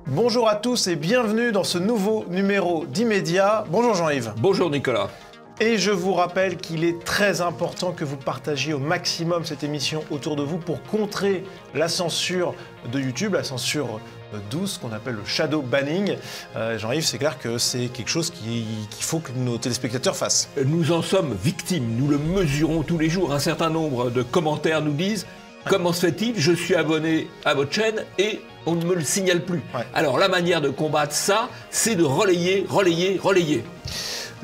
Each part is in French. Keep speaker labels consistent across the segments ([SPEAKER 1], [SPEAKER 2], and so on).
[SPEAKER 1] Bonjour à tous et bienvenue dans ce nouveau numéro d'Immédiat. Bonjour Jean-Yves.
[SPEAKER 2] Bonjour Nicolas.
[SPEAKER 1] Et je vous rappelle qu'il est très important que vous partagiez au maximum cette émission autour de vous pour contrer la censure de YouTube, la censure douce qu'on appelle le shadow banning. Jean-Yves, c'est clair que c'est quelque chose qu'il faut que nos téléspectateurs fassent.
[SPEAKER 2] Nous en sommes victimes, nous le mesurons tous les jours. Un certain nombre de commentaires nous disent « Comment se fait-il? Je suis abonné à votre chaîne et on ne me le signale plus. » Alors la manière de combattre ça, c'est de relayer.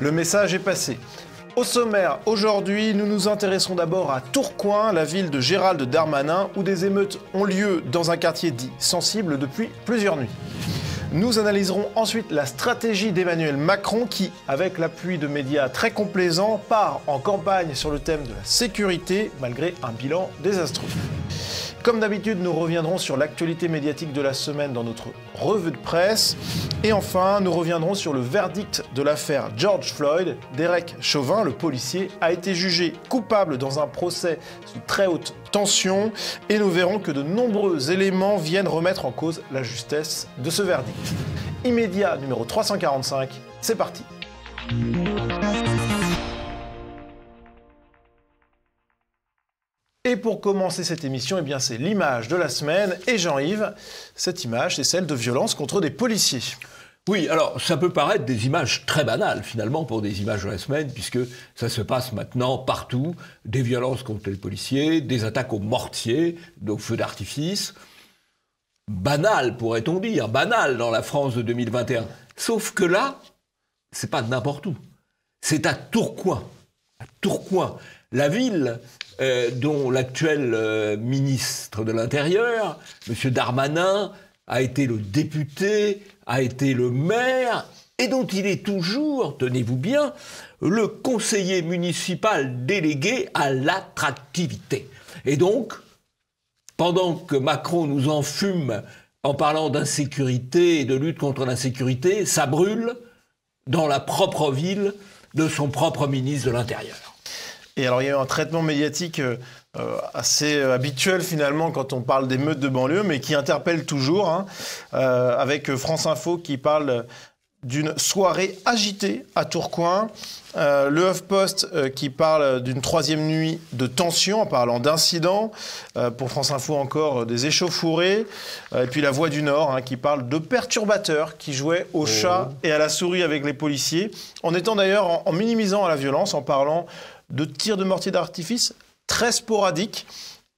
[SPEAKER 1] Le message est passé. Au sommaire, aujourd'hui, nous nous intéressons d'abord à Tourcoing, la ville de Gérald Darmanin, où des émeutes ont lieu dans un quartier dit sensible depuis plusieurs nuits. Nous analyserons ensuite la stratégie d'Emmanuel Macron qui, avec l'appui de médias très complaisants, part en campagne sur le thème de la sécurité, malgré un bilan désastreux. Comme d'habitude, nous reviendrons sur l'actualité médiatique de la semaine dans notre revue de presse. Et enfin, nous reviendrons sur le verdict de l'affaire George Floyd. Derek Chauvin, le policier, a été jugé coupable dans un procès sous très haute tension. Et nous verrons que de nombreux éléments viennent remettre en cause la justesse de ce verdict. Immédiat numéro 345, c'est parti. Et pour commencer cette émission, eh bien c'est l'image de la semaine. Et Jean-Yves, cette image, c'est celle de violence contre des policiers.
[SPEAKER 2] Oui, alors ça peut paraître des images très banales finalement pour des images de la semaine, puisque ça se passe maintenant partout, des violences contre les policiers, des attaques aux mortiers, aux feux d'artifice. Banal, pourrait-on dire, banal dans la France de 2021. Sauf que là, c'est pas n'importe où. C'est à Tourcoing. À Tourcoing, la ville dont l'actuel ministre de l'Intérieur, M. Darmanin, a été le député, a été le maire, et dont il est toujours, tenez-vous bien, le conseiller municipal délégué à l'attractivité. Et donc, pendant que Macron nous enfume en parlant d'insécurité et de lutte contre l'insécurité, ça brûle dans la propre ville de son propre ministre de l'Intérieur.
[SPEAKER 1] Et alors il y a eu un traitement médiatique assez habituel finalement quand on parle d'émeutes de banlieue, mais qui interpelle toujours, avec France Info qui parle d'une soirée agitée à Tourcoing, le HuffPost qui parle d'une troisième nuit de tension en parlant d'incidents, pour France Info encore des échauffourées, et puis La Voix du Nord qui parle de perturbateurs qui jouaient au chat et à la souris avec les policiers, en étant d'ailleurs en minimisant la violence, en parlant de tirs de mortier d'artifice très sporadiques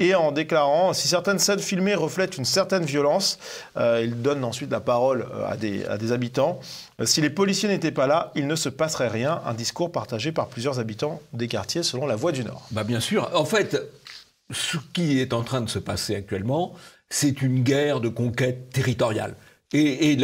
[SPEAKER 1] et en déclarant si certaines scènes filmées reflètent une certaine violence, il donne ensuite la parole à des habitants. Si les policiers n'étaient pas là, il ne se passerait rien. Un discours partagé par plusieurs habitants des quartiers selon La Voix du Nord.
[SPEAKER 2] Bah bien sûr. En fait, ce qui est en train de se passer actuellement, c'est une guerre de conquête territoriale. Et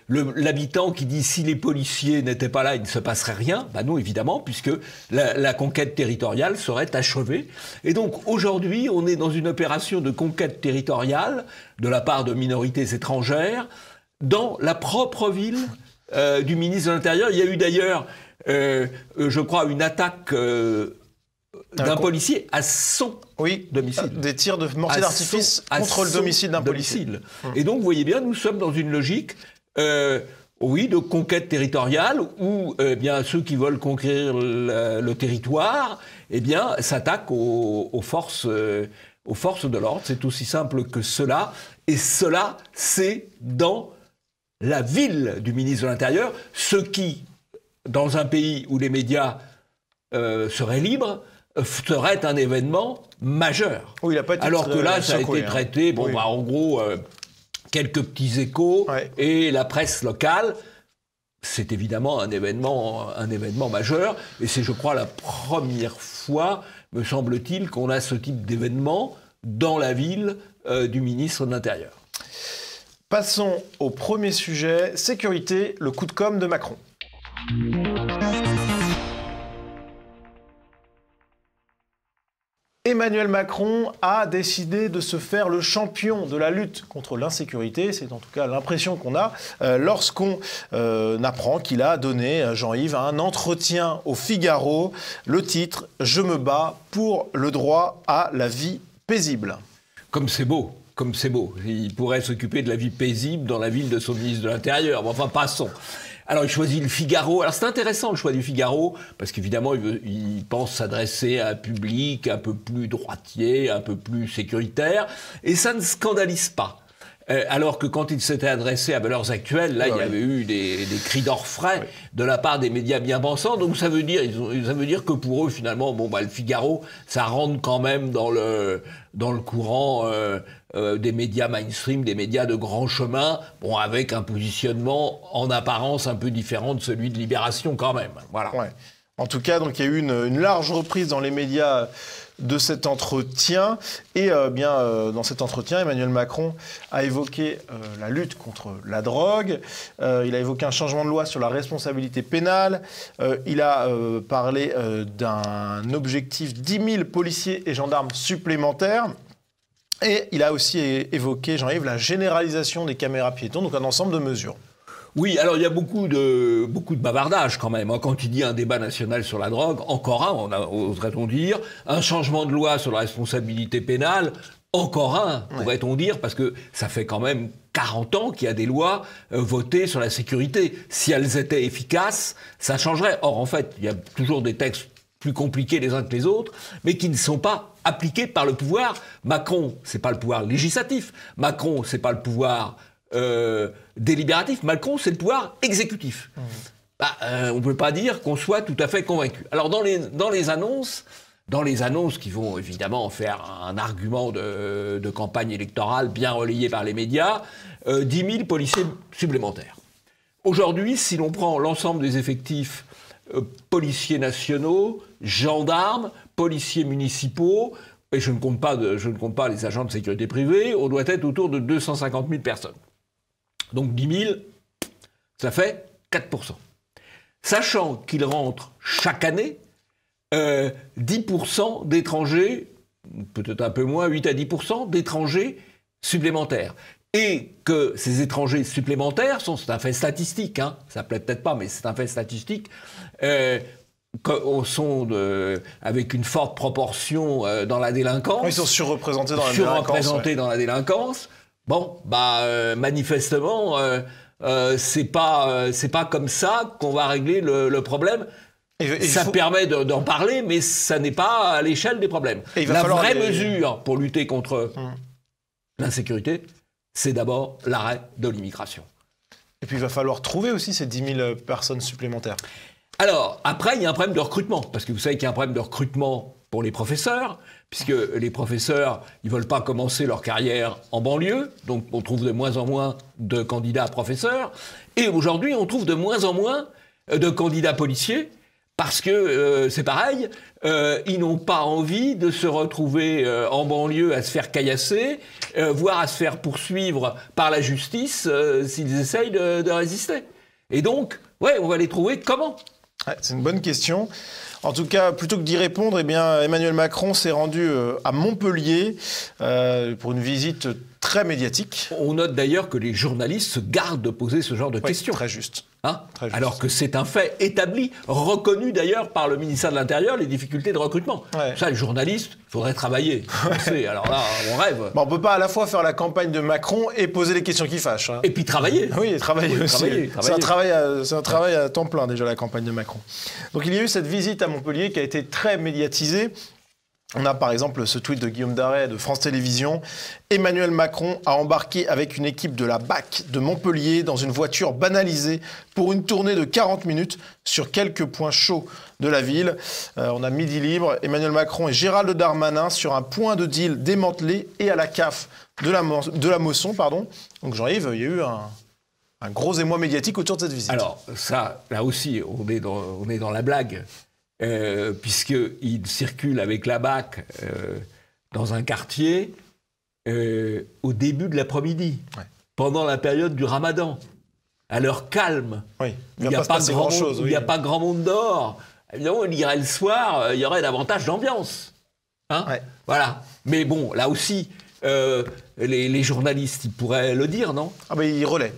[SPEAKER 2] l'habitant qui dit si les policiers n'étaient pas là, il ne se passerait rien, ben non évidemment, puisque la conquête territoriale serait achevée. Et donc aujourd'hui, on est dans une opération de conquête territoriale de la part de minorités étrangères dans la propre ville du ministre de l'Intérieur. Il y a eu d'ailleurs, je crois, une attaque d'un policier à son domicile.
[SPEAKER 1] Des tirs de mortier d'artifice contre le domicile d'un policier.
[SPEAKER 2] Et donc, vous voyez bien, nous sommes dans une logique, de conquête territoriale, où bien, ceux qui veulent conquérir le territoire s'attaquent aux forces de l'ordre. C'est aussi simple que cela. Et cela, c'est dans la ville du ministre de l'Intérieur, ce qui, dans un pays où les médias seraient libres, serait un événement majeur.
[SPEAKER 1] Oui, il a pas été
[SPEAKER 2] alors que là, ça a été traité, en gros, quelques petits échos, et la presse locale, c'est évidemment un événement majeur, et c'est, je crois, la première fois, me semble-t-il, qu'on a ce type d'événement dans la ville du ministre de l'Intérieur.
[SPEAKER 1] Passons au premier sujet, sécurité, le coup de com' de Macron. Emmanuel Macron a décidé de se faire le champion de la lutte contre l'insécurité. C'est en tout cas l'impression qu'on a lorsqu'on apprend qu'il a donné, Jean-Yves, un entretien au Figaro. Le titre « Je me bats pour le droit à la vie paisible ».
[SPEAKER 2] Comme c'est beau, comme c'est beau. Il pourrait s'occuper de la vie paisible dans la ville de son ministre de l'Intérieur. Bon, enfin, passons. Alors, il choisit le Figaro. Alors, c'est intéressant, le choix du Figaro, parce qu'évidemment, il pense s'adresser à un public un peu plus droitier, un peu plus sécuritaire, et ça ne scandalise pas. Alors que quand il s'était adressé à Valeurs Actuelles, là, il y avait eu des cris d'orfraie de la part des médias bien pensants. Donc, ça veut dire que pour eux, finalement, le Figaro, ça rentre quand même dans le courant des médias mainstream, des médias de grand chemin, avec un positionnement en apparence un peu différent de celui de Libération quand même. Voilà.
[SPEAKER 1] Ouais. En tout cas, donc, il y a eu une large reprise dans les médias de cet entretien. Et dans cet entretien, Emmanuel Macron a évoqué la lutte contre la drogue. Il a évoqué un changement de loi sur la responsabilité pénale. Il a parlé d'un objectif 10 000 policiers et gendarmes supplémentaires. Et il a aussi évoqué, Jean-Yves, la généralisation des caméras piétons, donc un ensemble de mesures.
[SPEAKER 2] Oui, alors il y a beaucoup de bavardage quand même. Quand il dit un débat national sur la drogue, encore un, oserait-on dire, un changement de loi sur la responsabilité pénale, encore un, pourrait-on dire, parce que ça fait quand même 40 ans qu'il y a des lois votées sur la sécurité. Si elles étaient efficaces, ça changerait. Or, en fait, il y a toujours des textes plus compliqués les uns que les autres, mais qui ne sont pas appliqués par le pouvoir. Macron, c'est pas le pouvoir législatif. Macron, c'est pas le pouvoir délibératif. Macron, c'est le pouvoir exécutif. On ne peut pas dire qu'on soit tout à fait convaincu. Alors, dans les annonces qui vont évidemment faire un argument de campagne électorale bien relayé par les médias, 10 000 policiers supplémentaires. Aujourd'hui, si l'on prend l'ensemble des effectifs policiers nationaux, gendarmes, policiers municipaux, et je ne compte pas les agents de sécurité privée, on doit être autour de 250 000 personnes. Donc 10 000, ça fait 4%. Sachant qu'il rentre chaque année 10% d'étrangers, peut-être un peu moins, 8 à 10% d'étrangers supplémentaires. Et que ces étrangers supplémentaires c'est un fait statistique, ça plaît peut-être pas, mais c'est un fait statistique, sont avec une forte proportion dans la délinquance.
[SPEAKER 1] Ils sont surreprésentés dans la délinquance.
[SPEAKER 2] Surreprésentés dans la délinquance. Manifestement, c'est pas comme ça qu'on va régler le problème. Ça permet d'en parler, mais ça n'est pas à l'échelle des problèmes. La vraie mesure pour lutter contre l'insécurité, c'est d'abord l'arrêt de l'immigration.
[SPEAKER 1] Et puis il va falloir trouver aussi ces 10 000 personnes supplémentaires.
[SPEAKER 2] Alors, après, il y a un problème de recrutement, parce que vous savez qu'il y a un problème de recrutement pour les professeurs, puisque les professeurs, ils ne veulent pas commencer leur carrière en banlieue, donc on trouve de moins en moins de candidats professeurs, et aujourd'hui, on trouve de moins en moins de candidats policiers, parce que c'est pareil, ils n'ont pas envie de se retrouver en banlieue à se faire caillasser, voire à se faire poursuivre par la justice s'ils essayent de résister. Et donc, on va les trouver comment ?
[SPEAKER 1] C'est une bonne question. En tout cas, plutôt que d'y répondre, Emmanuel Macron s'est rendu à Montpellier pour une visite très médiatique.
[SPEAKER 2] On note d'ailleurs que les journalistes se gardent de poser ce genre de questions.
[SPEAKER 1] Très juste.
[SPEAKER 2] Très juste. Alors que c'est un fait établi, reconnu d'ailleurs par le ministère de l'Intérieur, les difficultés de recrutement. Ça, les journalistes, il faudrait travailler. Alors là, on rêve.
[SPEAKER 1] On ne peut pas à la fois faire la campagne de Macron et poser les questions qui fâchent.
[SPEAKER 2] Et puis travailler.
[SPEAKER 1] Oui, travailler aussi. C'est un travail à temps plein déjà, la campagne de Macron. Donc il y a eu cette visite à Montpellier qui a été très médiatisée. On a par exemple ce tweet de Guillaume Darey de France Télévisions. Emmanuel Macron a embarqué avec une équipe de la BAC de Montpellier dans une voiture banalisée pour une tournée de 40 minutes sur quelques points chauds de la ville. On a Midi Libre, Emmanuel Macron et Gérald Darmanin sur un point de deal démantelé et à la CAF de la Mosson. Donc Jean-Yves, il y a eu un gros émoi médiatique autour de cette visite.
[SPEAKER 2] Alors ça, là aussi, on est dans la blague. Puisqu'il circule avec la BAC dans un quartier au début de l'après-midi, pendant la période du Ramadan, à l'heure calme. Il n'y a pas grand monde dehors. Évidemment, il irait le soir, il y aurait davantage d'ambiance. Hein,
[SPEAKER 1] ouais.
[SPEAKER 2] Voilà. Mais bon, là aussi, les journalistes, ils pourraient le dire, non?
[SPEAKER 1] Ah ben il relaie.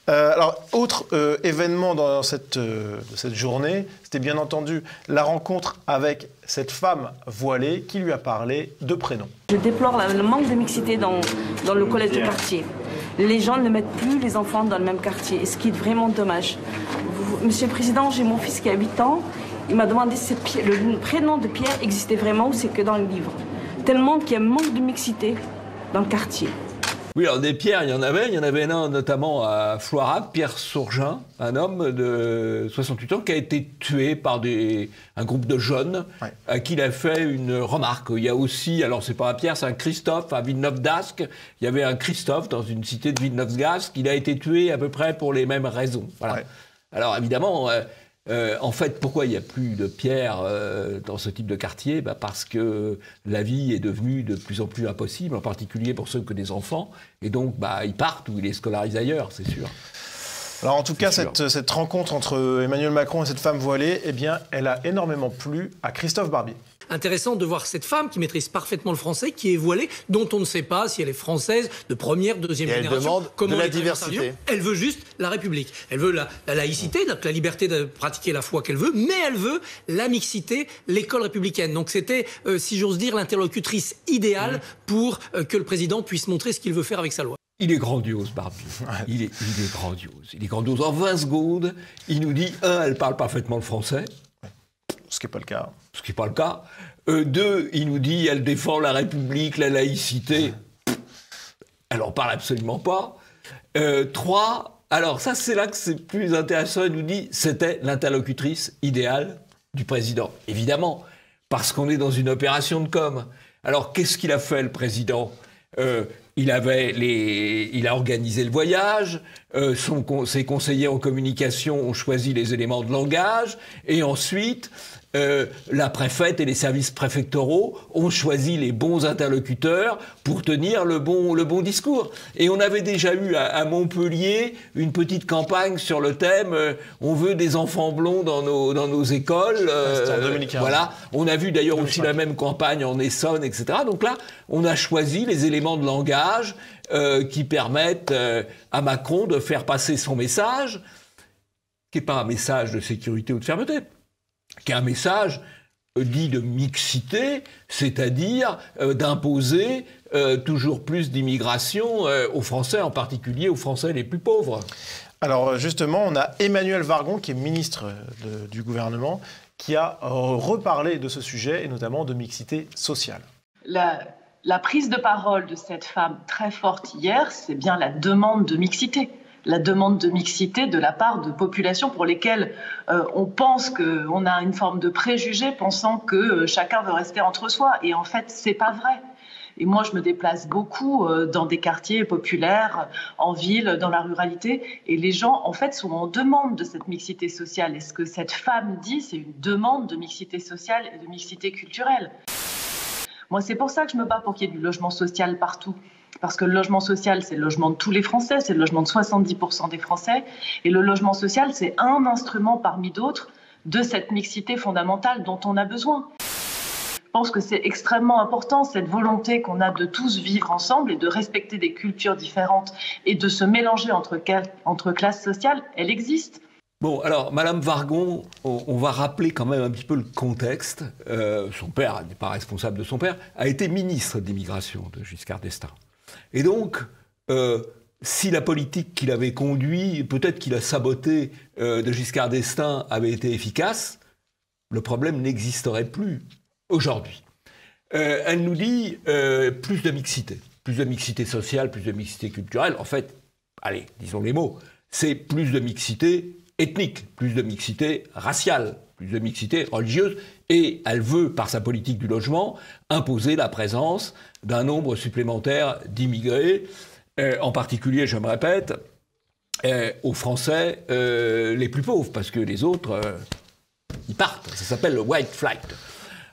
[SPEAKER 1] Alors, autre événement dans cette journée, c'était bien entendu la rencontre avec cette femme voilée qui lui a parlé de prénom.
[SPEAKER 3] Je déplore le manque de mixité dans le collège de quartier. Les gens ne mettent plus les enfants dans le même quartier, ce qui est vraiment dommage. Monsieur le Président, j'ai mon fils qui a 8 ans. Il m'a demandé si le prénom de Pierre existait vraiment ou c'est que dans le livre. Tellement qu'il y a un manque de mixité dans le quartier.
[SPEAKER 2] Oui, alors des Pierres, il y en avait un notamment à Floirac, Pierre Sourgin, un homme de 68 ans qui a été tué par un groupe de jeunes à qui il a fait une remarque. Il y a aussi, alors c'est pas un Pierre, c'est un Christophe à Villeneuve-d'Ascq. Il y avait un Christophe dans une cité de Villeneuve-d'Ascq, il a été tué à peu près pour les mêmes raisons. Voilà. Ouais. Alors évidemment, en fait, pourquoi il n'y a plus de Pierre dans ce type de quartier? Parce que la vie est devenue de plus en plus impossible, en particulier pour ceux qui ont des enfants. Et donc, ils partent ou ils les scolarisent ailleurs, c'est sûr.
[SPEAKER 1] Alors en tout cas, cette rencontre entre Emmanuel Macron et cette femme voilée, eh bien, elle a énormément plu à Christophe Barbier.
[SPEAKER 4] Intéressant de voir cette femme qui maîtrise parfaitement le français, qui est voilée, dont on ne sait pas si elle est française, de première, deuxième génération.
[SPEAKER 5] Elle demande
[SPEAKER 4] comment
[SPEAKER 5] de la diversité.
[SPEAKER 4] Elle veut juste la République. Elle veut la laïcité, donc la liberté de pratiquer la foi qu'elle veut, mais elle veut la mixité, l'école républicaine. Donc c'était, si j'ose dire, l'interlocutrice idéale pour que le président puisse montrer ce qu'il veut faire avec sa loi.
[SPEAKER 2] Il est grandiose, Barbier. Il est grandiose. Il est grandiose. En 20 secondes, il nous dit, elle parle parfaitement le français.
[SPEAKER 1] Ce qui n'est pas le cas.
[SPEAKER 2] Ce qui n'est pas le cas. 2, il nous dit, elle défend la République, la laïcité. Elle n'en parle absolument pas. 3, alors ça, c'est là que c'est plus intéressant. Il nous dit, c'était l'interlocutrice idéale du président. Évidemment, parce qu'on est dans une opération de com. Alors, qu'est-ce qu'il a fait, le président ? Il a organisé le voyage, ses conseillers en communication ont choisi les éléments de langage, et ensuite, la préfète et les services préfectoraux ont choisi les bons interlocuteurs pour tenir le bon discours. Et on avait déjà eu à Montpellier une petite campagne sur le thème on veut des enfants blonds dans nos écoles.
[SPEAKER 1] C'était en 2015.
[SPEAKER 2] Voilà. On a vu d'ailleurs aussi la même campagne en Essonne, etc. Donc là, on a choisi les éléments de langage qui permettent à Macron de faire passer son message, qui n'est pas un message de sécurité ou de fermeté, qui est un message dit de mixité, c'est-à-dire d'imposer toujours plus d'immigration aux Français, en particulier aux Français les plus pauvres.
[SPEAKER 1] Alors justement, on a Emmanuel Vargon, qui est ministre du gouvernement, qui a reparlé de ce sujet, et notamment de mixité sociale.
[SPEAKER 6] La prise de parole de cette femme très forte hier, c'est bien la demande de mixité. La demande de mixité de la part de populations pour lesquelles on pense qu'on a une forme de préjugé, pensant que chacun veut rester entre soi. Et en fait, c'est pas vrai. Et moi, je me déplace beaucoup dans des quartiers populaires, en ville, dans la ruralité. Et les gens, en fait, sont en demande de cette mixité sociale. Et ce que cette femme dit, c'est une demande de mixité sociale et de mixité culturelle. Moi, c'est pour ça que je me bats pour qu'il y ait du logement social partout. Parce que le logement social, c'est le logement de tous les Français, c'est le logement de 70% des Français. Et le logement social, c'est un instrument parmi d'autres de cette mixité fondamentale dont on a besoin. Je pense que c'est extrêmement important, cette volonté qu'on a de tous vivre ensemble et de respecter des cultures différentes et de se mélanger entre classes sociales, elle existe.
[SPEAKER 2] Bon, alors, Madame Vargon, on va rappeler quand même un petit peu le contexte. Son père n'est pas responsable de son père, a été ministre d'immigration de Giscard d'Estaing. Et donc, si la politique qu'il avait conduite, peut-être qu'il a saboté de Giscard d'Estaing, avait été efficace, le problème n'existerait plus aujourd'hui. Elle nous dit plus de mixité sociale, plus de mixité culturelle. En fait, allez, disons les mots, c'est plus de mixité ethnique, plus de mixité raciale, plus de mixité religieuse, et elle veut, par sa politique du logement, imposer la présence d'un nombre supplémentaire d'immigrés, en particulier, je me répète, aux Français les plus pauvres, parce que les autres, ils partent. Ça s'appelle le white flight.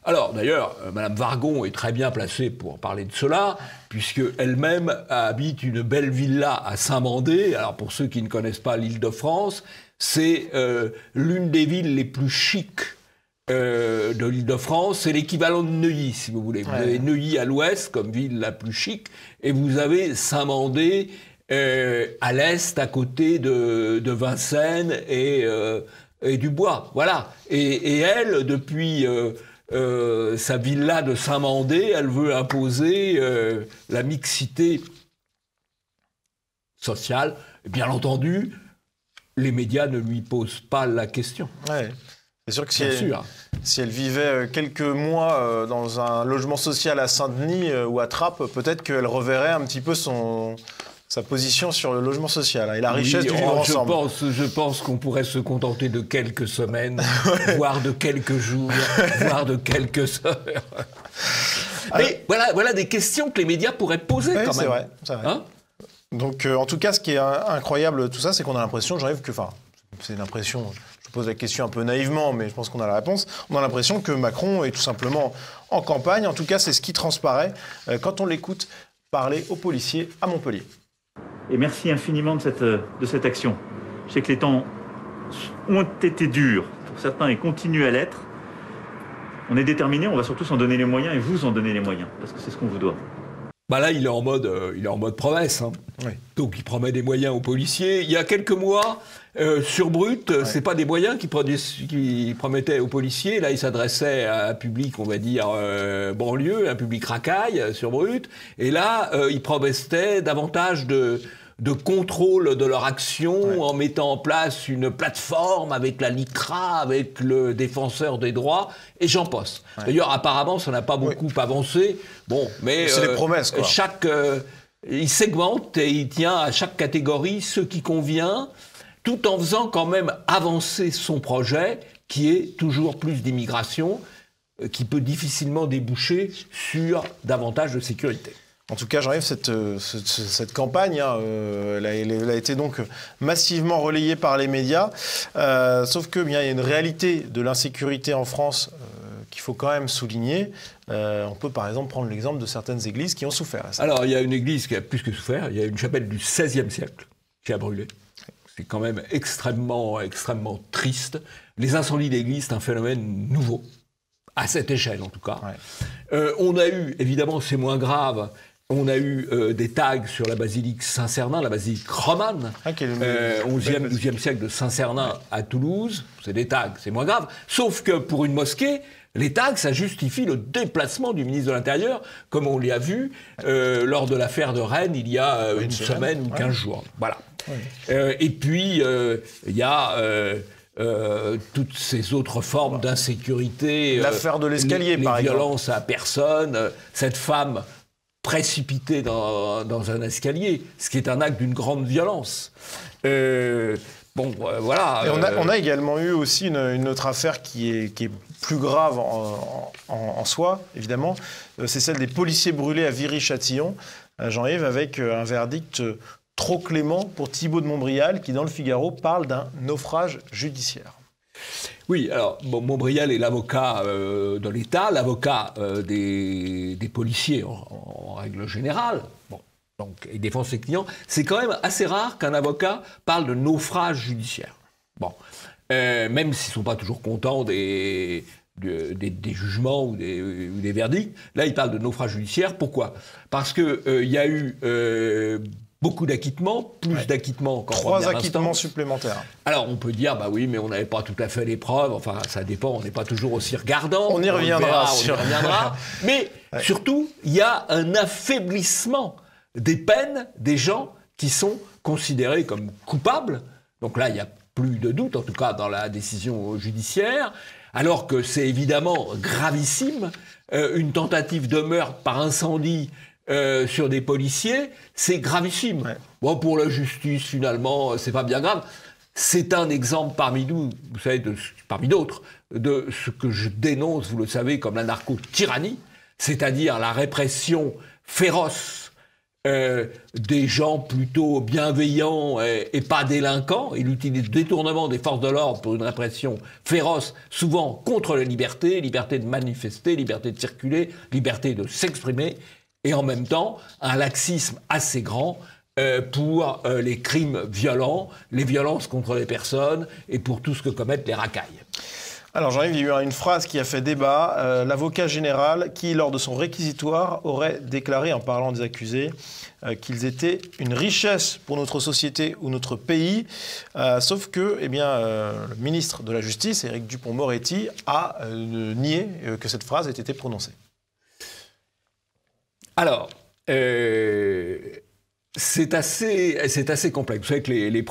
[SPEAKER 2] Alors, d'ailleurs, Madame Vargon est très bien placée pour parler de cela, puisqu'elle-même habite une belle villa à Saint-Mandé. Alors, pour ceux qui ne connaissent pas l'Île-de-France, c'est l'une des villes les plus chics de l'Île-de-France, c'est l'équivalent de Neuilly, si vous voulez. Vous avez Neuilly à l'ouest, comme ville la plus chic, et vous avez Saint-Mandé à l'est, à côté de Vincennes et du Bois. Voilà. Et elle, depuis sa villa de Saint-Mandé, elle veut imposer la mixité sociale. Et bien entendu, les médias ne lui posent pas la question.
[SPEAKER 1] Ouais. C'est sûr que si elle vivait quelques mois dans un logement social à Saint-Denis ou à Trappes, peut-être qu'elle reverrait un petit peu sa position sur le logement social et la richesse du vivre ensemble.
[SPEAKER 2] Je pense qu'on pourrait se contenter de quelques semaines, voire de quelques jours, voire de quelques heures. Mais voilà des questions que les médias pourraient poser quand même.
[SPEAKER 1] C'est vrai.
[SPEAKER 2] Hein?
[SPEAKER 1] Donc, en tout cas, ce qui est incroyable, tout ça, c'est qu'on a l'impression, c'est une impression, je pose la question un peu naïvement, mais je pense qu'on a la réponse, on a l'impression que Macron est tout simplement en campagne. En tout cas, c'est ce qui transparaît quand on l'écoute parler aux policiers à Montpellier.
[SPEAKER 5] Et merci infiniment de cette action. Je sais que les temps ont été durs pour certains et continuent à l'être. On est déterminés, on va surtout s'en donner les moyens et vous en donner les moyens, parce que c'est ce qu'on vous doit.
[SPEAKER 2] Bah là, il est en mode promesse. Hein. Oui. Donc, il promet des moyens aux policiers. Il y a quelques mois, sur Brut, c'est pas des moyens qu'il promettait aux policiers. Là, il s'adressait à un public, on va dire, banlieue, un public racaille, sur Brut. Et là, il promettait davantage de contrôle de leur action en mettant en place une plateforme avec la LICRA, avec le défenseur des droits, et j'en passe. D'ailleurs, apparemment, ça n'a pas beaucoup avancé. Bon, mais
[SPEAKER 1] c'est les promesses, quoi.
[SPEAKER 2] Il segmente et il tient à chaque catégorie ce qui convient, tout en faisant quand même avancer son projet, qui est toujours plus d'immigration, qui peut difficilement déboucher sur davantage de sécurité.
[SPEAKER 1] En tout cas, Jean-Yves, cette campagne, elle a été donc massivement relayée par les médias. Sauf qu'il y a une réalité de l'insécurité en France qu'il faut quand même souligner. On peut par exemple prendre l'exemple de certaines églises qui ont souffert.
[SPEAKER 2] Alors, il y a une église qui a plus que souffert. Il y a une chapelle du XVIe siècle qui a brûlé. C'est quand même extrêmement, extrêmement triste. Les incendies d'église, c'est un phénomène nouveau, à cette échelle en tout cas. On a eu, évidemment, c'est moins grave, on a eu des tags sur la basilique Saint-Cernin, la basilique romane, 11e, 12e siècle de Saint-Cernin à Toulouse. C'est des tags, c'est moins grave. Sauf que pour une mosquée, les tags, ça justifie le déplacement du ministre de l'Intérieur, comme on l'a vu lors de l'affaire de Rennes il y a une semaine ou 15 jours. Voilà. Et puis, il y a toutes ces autres formes d'insécurité.
[SPEAKER 1] L'affaire de l'escalier, par exemple.
[SPEAKER 2] Les violences à personne. Cette femme précipitée dans un escalier, ce qui est un acte d'une grande violence. Voilà.
[SPEAKER 1] Et on a également eu aussi une autre affaire qui est plus grave en soi, évidemment. C'est celle des policiers brûlés à Viry-Châtillon, Jean-Yves, avec un verdict trop clément pour Thibault de Montbrial, qui, dans le Figaro, parle d'un naufrage judiciaire.
[SPEAKER 2] Oui, alors, Montbrial est l'avocat de l'État, l'avocat des policiers en règle générale. Bon. Donc, il défend ses clients. C'est quand même assez rare qu'un avocat parle de naufrage judiciaire. Bon, même s'ils ne sont pas toujours contents des jugements ou des verdicts, là, il parle de naufrage judiciaire. Pourquoi ? Parce qu'il y a eu beaucoup d'acquittements, plus d'acquittements qu'en première instance.
[SPEAKER 1] 3 acquittements supplémentaires.
[SPEAKER 2] Alors, on peut dire, bah oui, mais on n'avait pas tout à fait les preuves. Enfin, ça dépend, on n'est pas toujours aussi regardant.
[SPEAKER 1] On y reviendra.
[SPEAKER 2] On y reviendra. Mais surtout, il y a un affaiblissement des peines des gens qui sont considérés comme coupables. Donc là, il n'y a plus de doute, en tout cas dans la décision judiciaire, alors que c'est évidemment gravissime. Une tentative de meurtre par incendie sur des policiers, c'est gravissime. Ouais. Bon, pour la justice, finalement, c'est pas bien grave. C'est un exemple parmi nous, vous savez, parmi d'autres, de ce que je dénonce, vous le savez, comme la narco-tyrannie, c'est-à-dire la répression féroce des gens plutôt bienveillants et pas délinquants. Il utilise le détournement des forces de l'ordre pour une répression féroce, souvent contre la liberté de manifester, liberté de circuler, liberté de s'exprimer, et en même temps un laxisme assez grand pour les crimes violents, les violences contre les personnes et pour tout ce que commettent les racailles.
[SPEAKER 1] Alors Jean-Yves, il y a eu une phrase qui a fait débat. L'avocat général qui, lors de son réquisitoire, aurait déclaré, en parlant des accusés, qu'ils étaient une richesse pour notre société ou notre pays. Sauf que le ministre de la Justice, Éric Dupond-Moretti, a nié que cette phrase ait été prononcée.
[SPEAKER 2] Alors, c'est assez complexe. Vous savez que le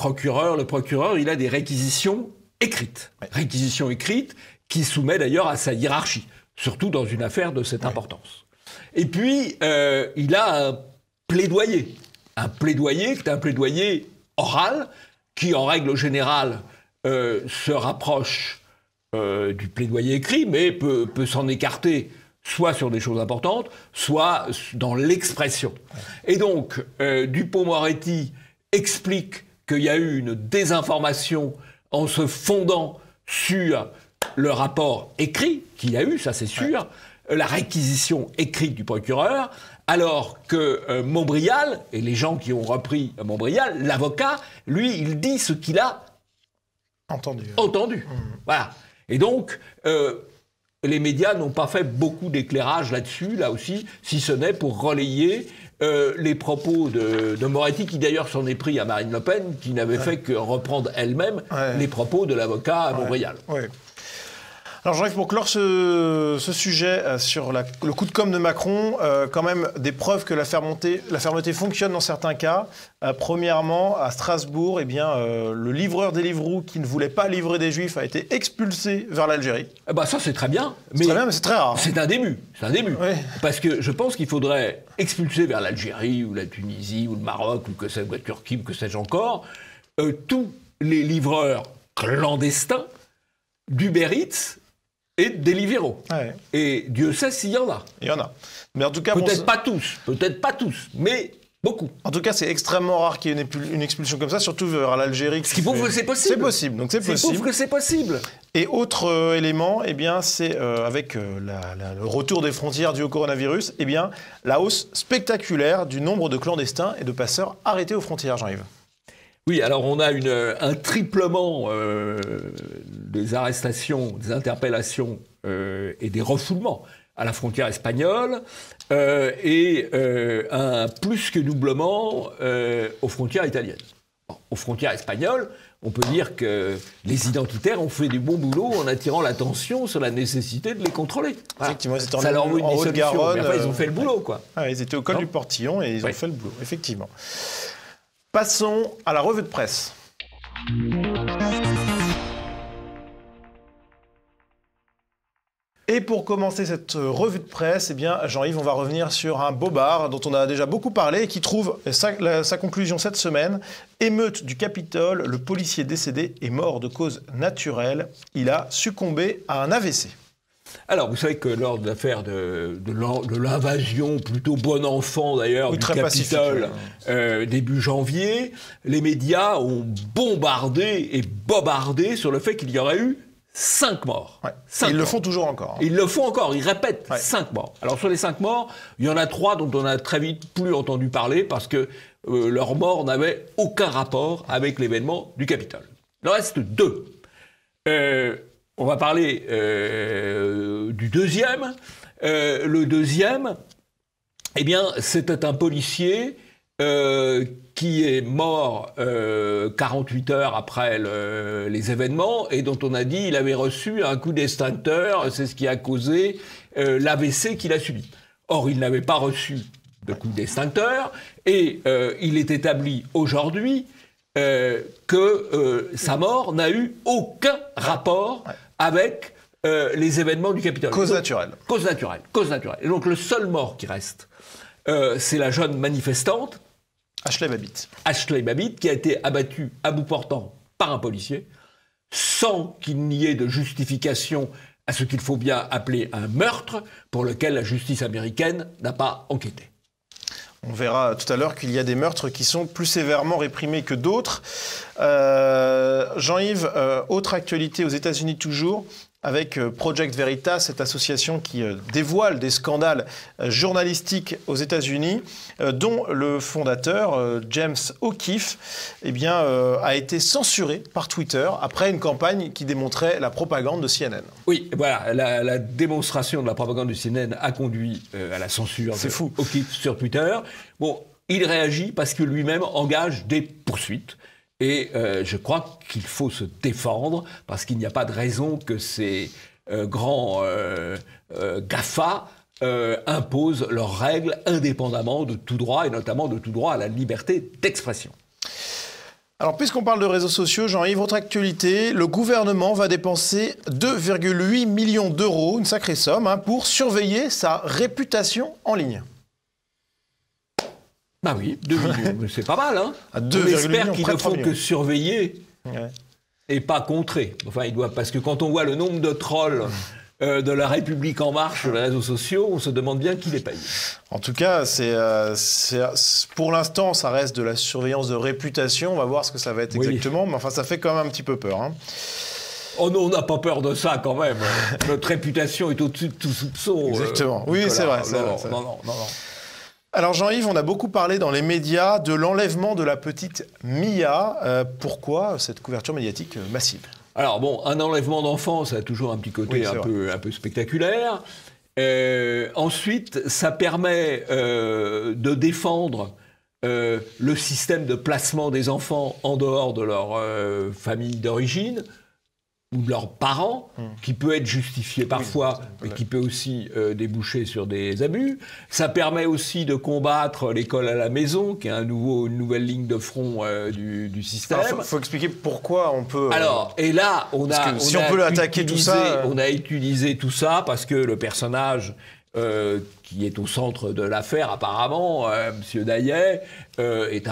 [SPEAKER 2] procureur, il a des réquisitions écrites. Ouais. Réquisitions écrites qui soumet d'ailleurs à sa hiérarchie, surtout dans une affaire de cette importance. Et puis, il a un plaidoyer. Un plaidoyer qui est un plaidoyer oral, qui en règle générale se rapproche du plaidoyer écrit, mais peut s'en écarter soit sur des choses importantes, soit dans l'expression. Et donc, Dupond-Moretti explique qu'il y a eu une désinformation en se fondant sur le rapport écrit qu'il y a eu, ça c'est sûr, la réquisition écrite du procureur, alors que Montbrial, et les gens qui ont repris Montbrial, l'avocat, lui, il dit ce qu'il a entendu. Voilà. Et donc, les médias n'ont pas fait beaucoup d'éclairage là-dessus, là aussi, si ce n'est pour relayer les propos de Moretti, qui d'ailleurs s'en est pris à Marine Le Pen, qui n'avait fait que reprendre elle-même les propos de l'avocat à Montbrial.
[SPEAKER 1] Alors Jean-Yves, pour clore ce sujet sur le coup de com' de Macron, quand même des preuves que la fermeté fonctionne dans certains cas. Premièrement, à Strasbourg, le livreur des Deliveroo qui ne voulait pas livrer des Juifs a été expulsé vers l'Algérie.
[SPEAKER 2] Ça c'est très bien,
[SPEAKER 1] mais c'est très rare.
[SPEAKER 2] C'est un début, parce que je pense qu'il faudrait expulser vers l'Algérie ou la Tunisie ou le Maroc ou la Turquie ou que sais-je encore tous les livreurs clandestins d'Uber Eats et de Deliveroo. Et Dieu sait s'il y en a.
[SPEAKER 1] Il y en a. Mais en tout cas,
[SPEAKER 2] peut-être pas tous, mais beaucoup.
[SPEAKER 1] En tout cas, c'est extrêmement rare qu'il y ait une expulsion comme ça, surtout vers l'Algérie.
[SPEAKER 2] Ce qui prouve que c'est possible.
[SPEAKER 1] C'est possible, donc c'est possible.
[SPEAKER 2] Prouve que c'est possible.
[SPEAKER 1] Et autre élément, c'est avec le retour des frontières dû au coronavirus, la hausse spectaculaire du nombre de clandestins et de passeurs arrêtés aux frontières, Jean-Yves.
[SPEAKER 2] Oui, alors on a un triplement des arrestations, des interpellations et des refoulements à la frontière espagnole et un plus que doublement aux frontières italiennes. Aux frontières espagnoles, on peut dire que les identitaires ont fait du bon boulot en attirant l'attention sur la nécessité de les contrôler.
[SPEAKER 1] Effectivement, c'était
[SPEAKER 2] ça leur vaut une solution. Mais après, ils ont fait le boulot, quoi.
[SPEAKER 1] Ils étaient au col du Portillon et ils ont fait le boulot, effectivement. Passons à la revue de presse. Et pour commencer cette revue de presse, Jean-Yves, on va revenir sur un bobard dont on a déjà beaucoup parlé et qui trouve sa conclusion cette semaine. Émeute du Capitole, le policier décédé est mort de cause naturelle. Il a succombé à un AVC.
[SPEAKER 2] Alors, vous savez que lors de l'affaire de l'invasion, plutôt bon enfant d'ailleurs, du Capitole, début janvier, les médias ont bombardé et bobardé sur le fait qu'il y aurait eu 5 morts.
[SPEAKER 1] Ils le font toujours encore.
[SPEAKER 2] Ils le font encore, ils répètent 5 morts. Alors sur les 5 morts, il y en a 3 dont on a très vite plus entendu parler parce que leurs morts n'avaient aucun rapport avec l'événement du Capitole. Il en reste 2. On va parler du deuxième. Le deuxième, c'était un policier qui est mort 48 heures après les événements et dont on a dit qu'il avait reçu un coup d'extincteur, c'est ce qui a causé l'AVC qu'il a subi. Or, il n'avait pas reçu de coup d'extincteur et il est établi aujourd'hui que sa mort n'a eu aucun rapport avec les événements du Capitole.
[SPEAKER 1] Cause naturelle.
[SPEAKER 2] Cause naturelle. Et donc le seul mort qui reste, c'est la jeune manifestante,
[SPEAKER 1] Ashley Babbitt.
[SPEAKER 2] Ashley Babbitt, qui a été abattue à bout portant par un policier, sans qu'il n'y ait de justification à ce qu'il faut bien appeler un meurtre, pour lequel la justice américaine n'a pas enquêté.
[SPEAKER 1] On verra tout à l'heure qu'il y a des meurtres qui sont plus sévèrement réprimés que d'autres. Jean-Yves, autre actualité aux États-Unis toujours, avec Project Veritas, cette association qui dévoile des scandales journalistiques aux États-Unis, dont le fondateur, James O'Keefe, a été censuré par Twitter après une campagne qui démontrait la propagande de CNN.
[SPEAKER 2] Oui, voilà, la démonstration de la propagande de CNN a conduit à la censure de O'Keefe sur Twitter. Bon, il réagit parce que lui-même engage des poursuites. Et je crois qu'il faut se défendre parce qu'il n'y a pas de raison que ces grands GAFA imposent leurs règles indépendamment de tout droit et notamment de tout droit à la liberté d'expression.
[SPEAKER 1] Alors, puisqu'on parle de réseaux sociaux, Jean-Yves, votre actualité, le gouvernement va dépenser 2,8 millions d'euros, une sacrée somme, pour surveiller sa réputation en ligne.
[SPEAKER 2] Bah oui, 2 millions, c'est pas mal, hein.
[SPEAKER 1] On
[SPEAKER 2] espère qu'ils ne font que surveiller et pas contrer. Enfin, ils doivent, parce que quand on voit le nombre de trolls de la République en marche sur les réseaux sociaux, on se demande bien qui les paye.
[SPEAKER 1] En tout cas, pour l'instant, ça reste de la surveillance de réputation. On va voir ce que ça va être exactement, mais enfin, ça fait quand même un petit peu peur, hein.
[SPEAKER 2] Oh non, on n'a pas peur de ça quand même. Notre réputation est au-dessus de tout soupçon.
[SPEAKER 1] Exactement. Oui, c'est vrai.
[SPEAKER 2] Non.
[SPEAKER 1] Alors Jean-Yves, on a beaucoup parlé dans les médias de l'enlèvement de la petite Mia. Pourquoi cette couverture médiatique massive ?
[SPEAKER 2] Alors bon, un enlèvement d'enfant, ça a toujours un petit côté un peu spectaculaire. Ensuite, ça permet de défendre le système de placement des enfants en dehors de leur famille d'origine ou de leurs parents, qui peut être justifié parfois, mais qui peut aussi déboucher sur des abus. Ça permet aussi de combattre l'école à la maison, qui est une nouvelle ligne de front du système.
[SPEAKER 1] Il faut expliquer pourquoi on peut...
[SPEAKER 2] Alors, et là, on a utilisé tout ça parce que le personnage qui est au centre de l'affaire, apparemment, M. Daillet, est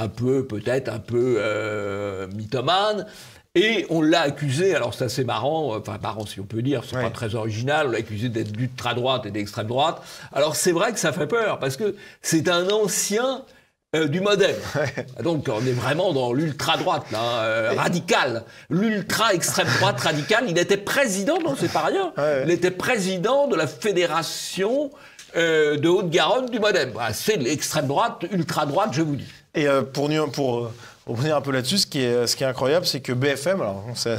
[SPEAKER 2] peut-être un peu mythomane. Et on l'a accusé, alors c'est assez marrant si on peut dire, c'est pas très original, on l'a accusé d'être d'ultra-droite et d'extrême droite. Alors c'est vrai que ça fait peur, parce que c'est un ancien du Modem. Donc on est vraiment dans l'ultra-droite, radical. L'ultra-extrême droite radicale, il était président, non c'est pas rien, il était président de la fédération de Haute-Garonne du Modem. Voilà, c'est l'extrême droite, ultra-droite, je vous dis.
[SPEAKER 1] Et pour revenir un peu là-dessus, ce qui est incroyable, c'est que BFM, alors on sait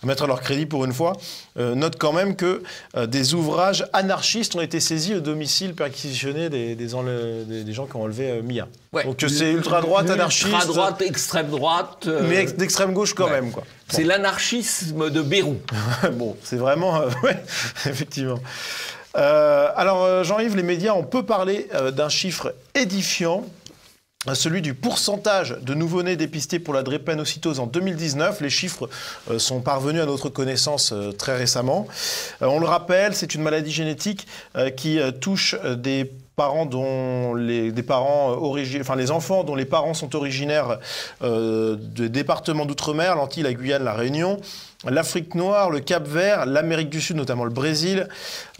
[SPEAKER 1] mettre leur crédit pour une fois, note quand même que des ouvrages anarchistes ont été saisis au domicile perquisitionné des gens qui ont enlevé Mia. Ouais. Donc c'est ultra-droite, anarchiste...
[SPEAKER 2] Ultra-droite, extrême droite...
[SPEAKER 1] mais d'extrême gauche quand même, quoi.
[SPEAKER 2] C'est l'anarchisme de Bérou.
[SPEAKER 1] Bon, c'est vraiment... effectivement. Alors, Jean-Yves, les médias, on peut parler d'un chiffre édifiant, celui du pourcentage de nouveau-nés dépistés pour la drépanocytose en 2019. Les chiffres sont parvenus à notre connaissance très récemment. On le rappelle, c'est une maladie génétique qui touche les enfants dont les parents sont originaires de départements d'outre-mer, l'Antilles, la Guyane, la Réunion, l'Afrique noire, le Cap-Vert, l'Amérique du Sud, notamment le Brésil,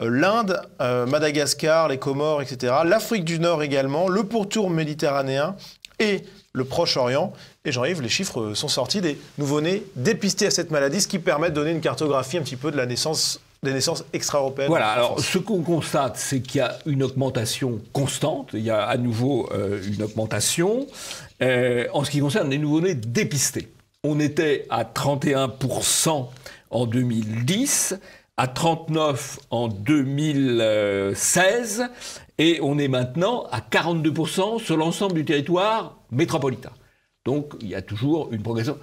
[SPEAKER 1] l'Inde, Madagascar, les Comores, etc. L'Afrique du Nord également, le pourtour méditerranéen et le Proche-Orient. Et Jean-Yves, les chiffres sont sortis des nouveau-nés dépistés à cette maladie, ce qui permet de donner une cartographie un petit peu de la naissance des naissances extra-européennes.
[SPEAKER 2] Voilà, alors ce qu'on constate, c'est qu'il y a une augmentation constante, il y a à nouveau une augmentation en ce qui concerne les nouveau-nés dépistés. On était à 31% en 2010, à 39% en 2016, et on est maintenant à 42% sur l'ensemble du territoire métropolitain. Donc il y a toujours une progression.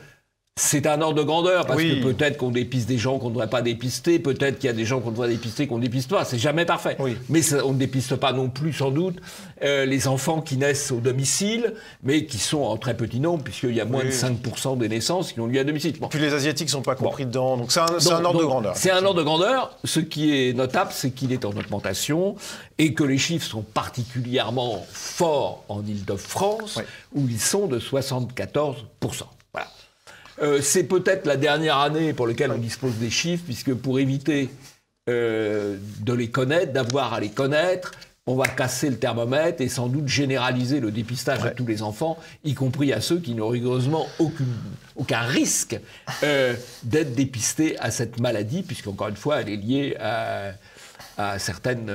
[SPEAKER 2] C'est un ordre de grandeur, parce que peut-être qu'on dépiste des gens qu'on ne devrait pas dépister, peut-être qu'il y a des gens qu'on devrait dépister qu'on ne dépiste pas, c'est jamais parfait. Oui. Mais ça, on ne dépiste pas non plus, sans doute, les enfants qui naissent au domicile, mais qui sont en très petit nombre, puisqu'il y a moins de 5% des naissances qui ont lieu à domicile. Bon.
[SPEAKER 1] Puis les Asiatiques ne sont pas compris dedans, donc c'est un ordre de grandeur.
[SPEAKER 2] C'est un ordre de grandeur. Ce qui est notable, c'est qu'il est en augmentation, et que les chiffres sont particulièrement forts en Île-de-France, où ils sont de 74%. Voilà. C'est peut-être la dernière année pour laquelle on dispose des chiffres, puisque pour éviter de les connaître, d'avoir à les connaître, on va casser le thermomètre et sans doute généraliser le dépistage à tous les enfants, y compris à ceux qui n'ont rigoureusement aucun risque d'être dépistés à cette maladie, puisqu'encore une fois, elle est liée à certaines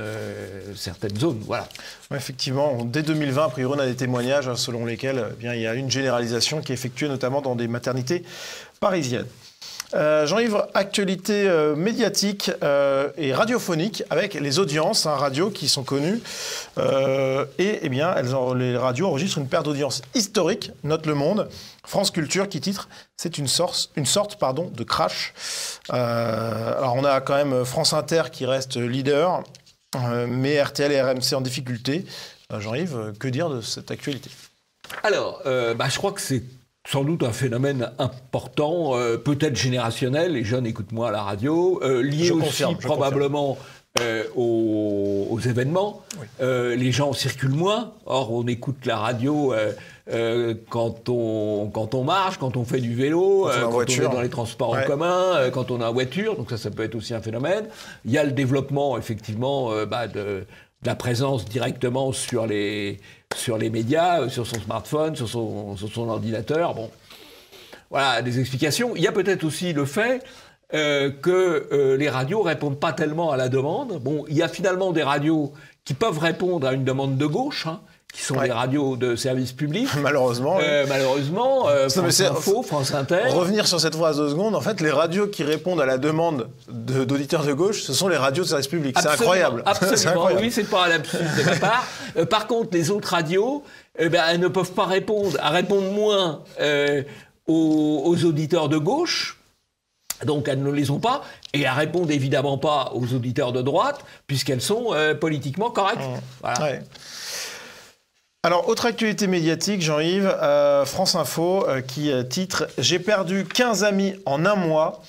[SPEAKER 2] zones. Voilà.
[SPEAKER 1] Ouais, effectivement, dès 2020, a priori, on a des témoignages selon lesquels il y a une généralisation qui est effectuée notamment dans des maternités parisiennes. Jean-Yves, actualité médiatique et radiophonique avec les audiences radio qui sont connues. Eh bien, les radios enregistrent une perte d'audience historique, note Le Monde. France Culture qui titre « C'est une sorte de crash ». Alors, on a quand même France Inter qui reste leader, mais RTL et RMC en difficulté. Jean-Yves, que dire de cette actualité ?
[SPEAKER 2] Alors, je crois que c'est sans doute un phénomène important, peut-être générationnel, les jeunes écoutent moins la radio, lié aussi probablement aux événements. Oui. Les gens circulent moins, or on écoute la radio quand on marche, quand on fait du vélo, quand on est dans les transports en commun, quand on est en voiture, donc ça peut être aussi un phénomène. Il y a le développement effectivement de la présence directement sur les médias, sur son smartphone, sur son ordinateur. Bon, voilà, des explications. Il y a peut-être aussi le fait que les radios répondent pas tellement à la demande. Bon, il y a finalement des radios qui peuvent répondre à une demande de gauche, qui sont les radios de service public.
[SPEAKER 1] Malheureusement.
[SPEAKER 2] France Info, France Inter.
[SPEAKER 1] Revenir sur cette phrase 2 secondes, en fait, les radios qui répondent à la demande d'auditeurs de gauche, ce sont les radios de service public. C'est incroyable.
[SPEAKER 2] Absolument,
[SPEAKER 1] c'est incroyable.
[SPEAKER 2] Oui, c'est pas un lapsus de ma part. Par contre, les autres radios, elles ne peuvent pas répondre. Elles répondent moins aux auditeurs de gauche. Donc elles ne les ont pas, et elles répondent évidemment pas aux auditeurs de droite, puisqu'elles sont politiquement correctes. Voilà.
[SPEAKER 1] Ouais. Alors, autre actualité médiatique, Jean-Yves, France Info qui titre « J'ai perdu 15 amis en un mois.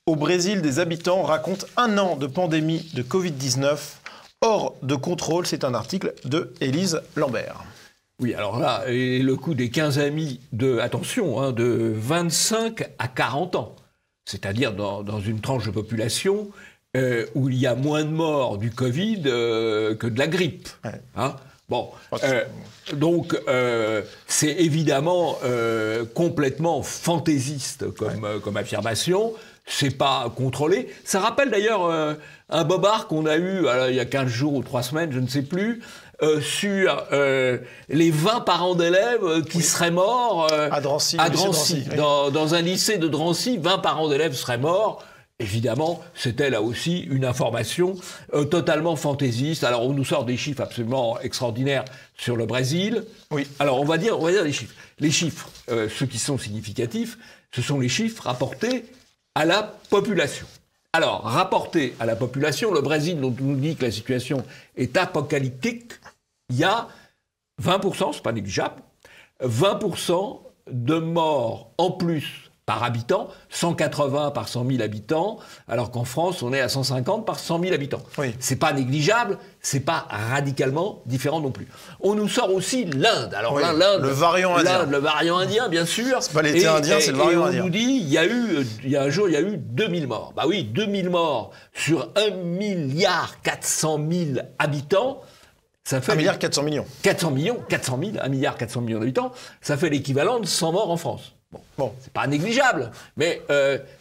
[SPEAKER 1] Au Brésil, des habitants racontent un an de pandémie de Covid-19 hors de contrôle ». C'est un article de Élise Lambert.
[SPEAKER 2] Oui, alors là, et le coup des 15 amis de 25 à 40 ans. C'est-à-dire dans une tranche de population où il y a moins de morts du Covid que de la grippe. Ouais. Bon, donc c'est évidemment complètement fantaisiste comme affirmation. C'est pas contrôlé. Ça rappelle d'ailleurs un bobard qu'on a eu il y a 15 jours ou 3 semaines, je ne sais plus, sur les 20 parents d'élèves qui seraient morts
[SPEAKER 1] à Drancy.
[SPEAKER 2] Oui. Dans un lycée de Drancy, 20 parents d'élèves seraient morts. Évidemment, c'était là aussi une information totalement fantaisiste. Alors, on nous sort des chiffres absolument extraordinaires sur le Brésil. Oui. Alors, on va dire les chiffres. Les chiffres, ceux qui sont significatifs, ce sont les chiffres rapportés à la population. Alors, rapportés à la population, le Brésil nous dit que la situation est apocalyptique. Il y a 20%, c'est pas négligeable, 20% de morts en plus par habitant, 180 par 100 000 habitants, alors qu'en France, on est à 150 par 100 000 habitants. Oui. C'est pas négligeable, c'est pas radicalement différent non plus. On nous sort aussi l'Inde. Alors là, l'Inde,
[SPEAKER 1] le variant indien.
[SPEAKER 2] Le variant indien, bien sûr.
[SPEAKER 1] C'est pas l'été indien, c'est le variant indien.
[SPEAKER 2] Et on nous dit, il y a un jour, il y a eu 2000 morts. Bah oui, 2000 morts sur 1,4 milliard habitants. Ça fait
[SPEAKER 1] 1,4 milliard.
[SPEAKER 2] 400 millions, 400 000, 1,4 milliard d'habitants, ça fait l'équivalent de 100 morts en France. Bon, c'est pas négligeable, mais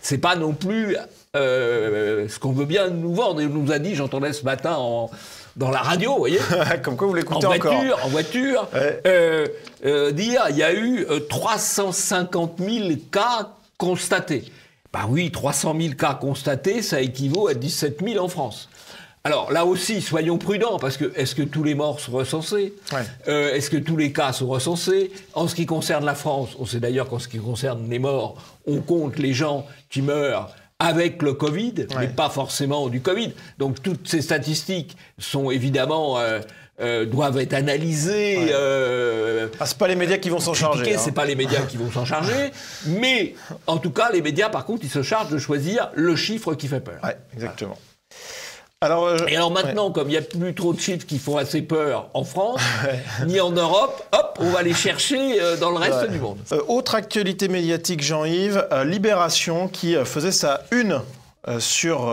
[SPEAKER 2] c'est pas non plus ce qu'on veut bien nous vendre. Et on nous a dit, j'entendais ce matin dans la radio, vous voyez,
[SPEAKER 1] comme quoi vous l'écoutez encore.
[SPEAKER 2] En voiture, dire il y a eu 350 000 cas constatés. Bah oui, 300 000 cas constatés, ça équivaut à 17 000 en France. Alors là aussi, soyons prudents, parce que est-ce que tous les morts sont recensés ? Est-ce que tous les cas sont recensés ? En ce qui concerne la France, on sait d'ailleurs qu'en ce qui concerne les morts, on compte les gens qui meurent avec le Covid, mais pas forcément du Covid. Donc toutes ces statistiques sont évidemment doivent être analysées.
[SPEAKER 1] C'est pas les médias qui vont s'en charger.
[SPEAKER 2] C'est pas les médias qui vont s'en charger, mais en tout cas, les médias, par contre, ils se chargent de choisir le chiffre qui fait peur.
[SPEAKER 1] Ouais, exactement.
[SPEAKER 2] Et alors maintenant, comme il n'y a plus trop de chiffres qui font assez peur en France, ni en Europe, hop, on va les chercher dans le reste du monde.
[SPEAKER 1] Autre actualité médiatique, Jean-Yves, Libération qui faisait sa une sur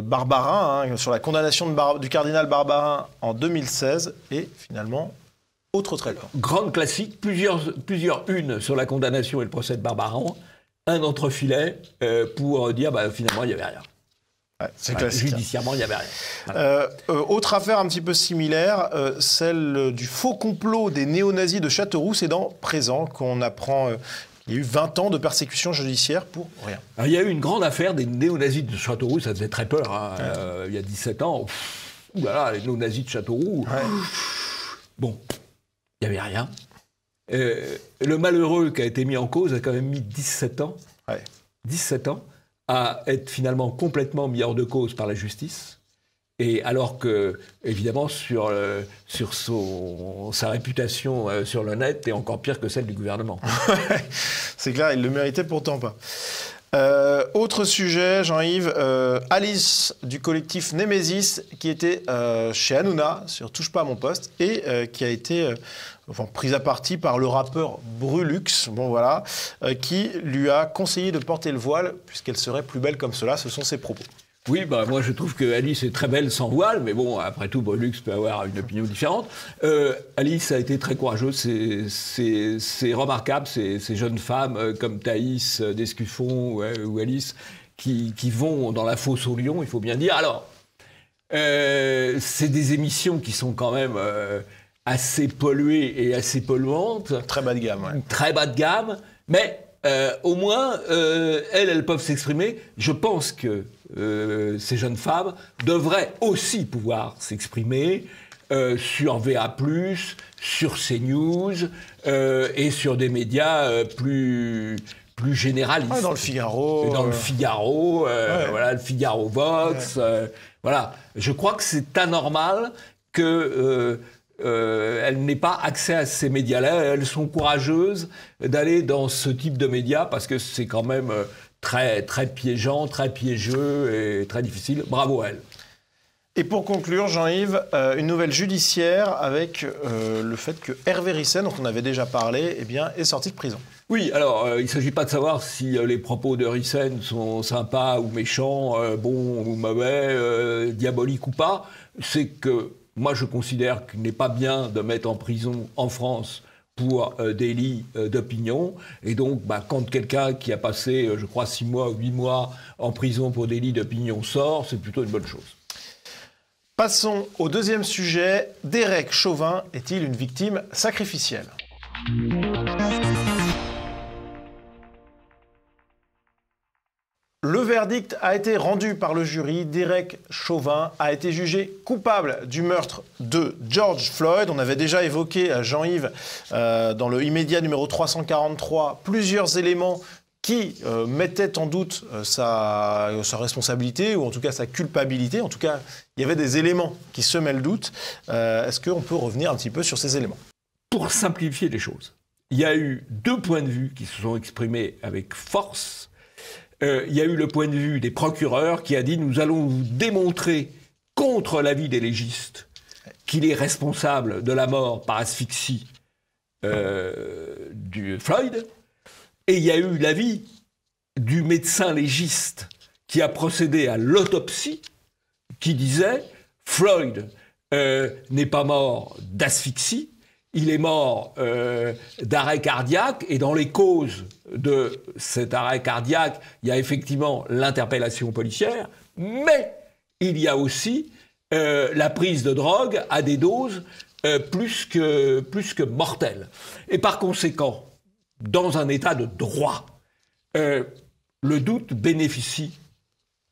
[SPEAKER 1] Barbarin, hein, sur la condamnation du cardinal Barbarin en 2016, et finalement, autre traitement.
[SPEAKER 2] Grande classique, plusieurs unes sur la condamnation et le procès de Barbarin, un entrefilet pour dire finalement il n'y avait rien.
[SPEAKER 1] Ouais, c'est classique.
[SPEAKER 2] Judiciairement, il n'y avait rien. Voilà.
[SPEAKER 1] Autre affaire un petit peu similaire, celle du faux complot des néo-nazis de Châteauroux, c'est dans Présent qu'on apprend... Il y a eu 20 ans de persécution judiciaire pour rien.
[SPEAKER 2] Alors, il y a eu une grande affaire des néo-nazis de Châteauroux, ça faisait très peur, hein, il y a 17 ans. Ouh là là, les néo-nazis de Châteauroux. Ouais. Bon, il n'y avait rien. Le malheureux qui a été mis en cause a quand même mis 17 ans. Ouais. 17 ans à être finalement complètement mis hors de cause par la justice. Et alors que, évidemment, sur sa réputation sur le net est encore pire que celle du gouvernement.
[SPEAKER 1] C'est clair, il ne le méritait pourtant pas. Autre sujet, Jean-Yves, Alice du collectif Némésis qui était chez Hanouna sur Touche pas à mon poste et qui a été prise à partie par le rappeur Brulux, qui lui a conseillé de porter le voile puisqu'elle serait plus belle comme cela. Ce sont ses propos.
[SPEAKER 2] Oui, moi je trouve que Alice est très belle sans voile, mais bon, après tout, Brulux peut avoir une opinion différente. Alice a été très courageuse, c'est remarquable, ces jeunes femmes comme Thaïs d'Escuffon ou Alice qui vont dans la fosse au lion, il faut bien dire. Alors, c'est des émissions qui sont quand même assez polluées et assez polluantes.
[SPEAKER 1] Très bas de gamme, ouais.
[SPEAKER 2] Très bas de gamme, mais au moins, elles peuvent s'exprimer. Je pense que ces jeunes femmes devraient aussi pouvoir s'exprimer sur VA+, sur CNews et sur des médias plus généralistes.
[SPEAKER 1] Ouais, dans le Figaro.
[SPEAKER 2] Dans le Figaro, le Figaro Vox. Voilà. Je crois que c'est anormal que... elles n'aient pas accès à ces médias-là. Elles sont courageuses d'aller dans ce type de médias parce que c'est quand même très, très piégeant, très piégeux et très difficile. Bravo à elles.
[SPEAKER 1] Et pour conclure, Jean-Yves, une nouvelle judiciaire avec le fait que Hervé Ryssen, dont on avait déjà parlé, est sorti de prison.
[SPEAKER 2] Oui, alors il ne s'agit pas de savoir si les propos de Ryssen sont sympas ou méchants, bons ou mauvais, diaboliques ou pas. C'est que moi, je considère qu'il n'est pas bien de mettre en prison en France pour délit d'opinion. Et donc, quand quelqu'un qui a passé, je crois, 6 mois ou 8 mois en prison pour délit d'opinion sort, c'est plutôt une bonne chose.
[SPEAKER 1] Passons au deuxième sujet. Derek Chauvin est-il une victime sacrificielle ? Le verdict a été rendu par le jury. Derek Chauvin a été jugé coupable du meurtre de George Floyd. On avait déjà évoqué, Jean-Yves, dans le immédiat numéro 343, plusieurs éléments qui mettaient en doute sa responsabilité, ou en tout cas sa culpabilité. En tout cas, il y avait des éléments qui semaient le doute. Est-ce qu'on peut revenir un petit peu sur ces éléments ?
[SPEAKER 2] Pour simplifier les choses, il y a eu 2 points de vue qui se sont exprimés avec force. Il y a eu le point de vue des procureurs qui a dit « Nous allons vous démontrer contre l'avis des légistes qu'il est responsable de la mort par asphyxie du Floyd ». Et il y a eu l'avis du médecin légiste qui a procédé à l'autopsie qui disait « Floyd n'est pas mort d'asphyxie, il est mort d'arrêt cardiaque et dans les causes de cet arrêt cardiaque, il y a effectivement l'interpellation policière, mais il y a aussi la prise de drogue à des doses plus que mortelles. Et par conséquent, dans un état de droit, le doute bénéficie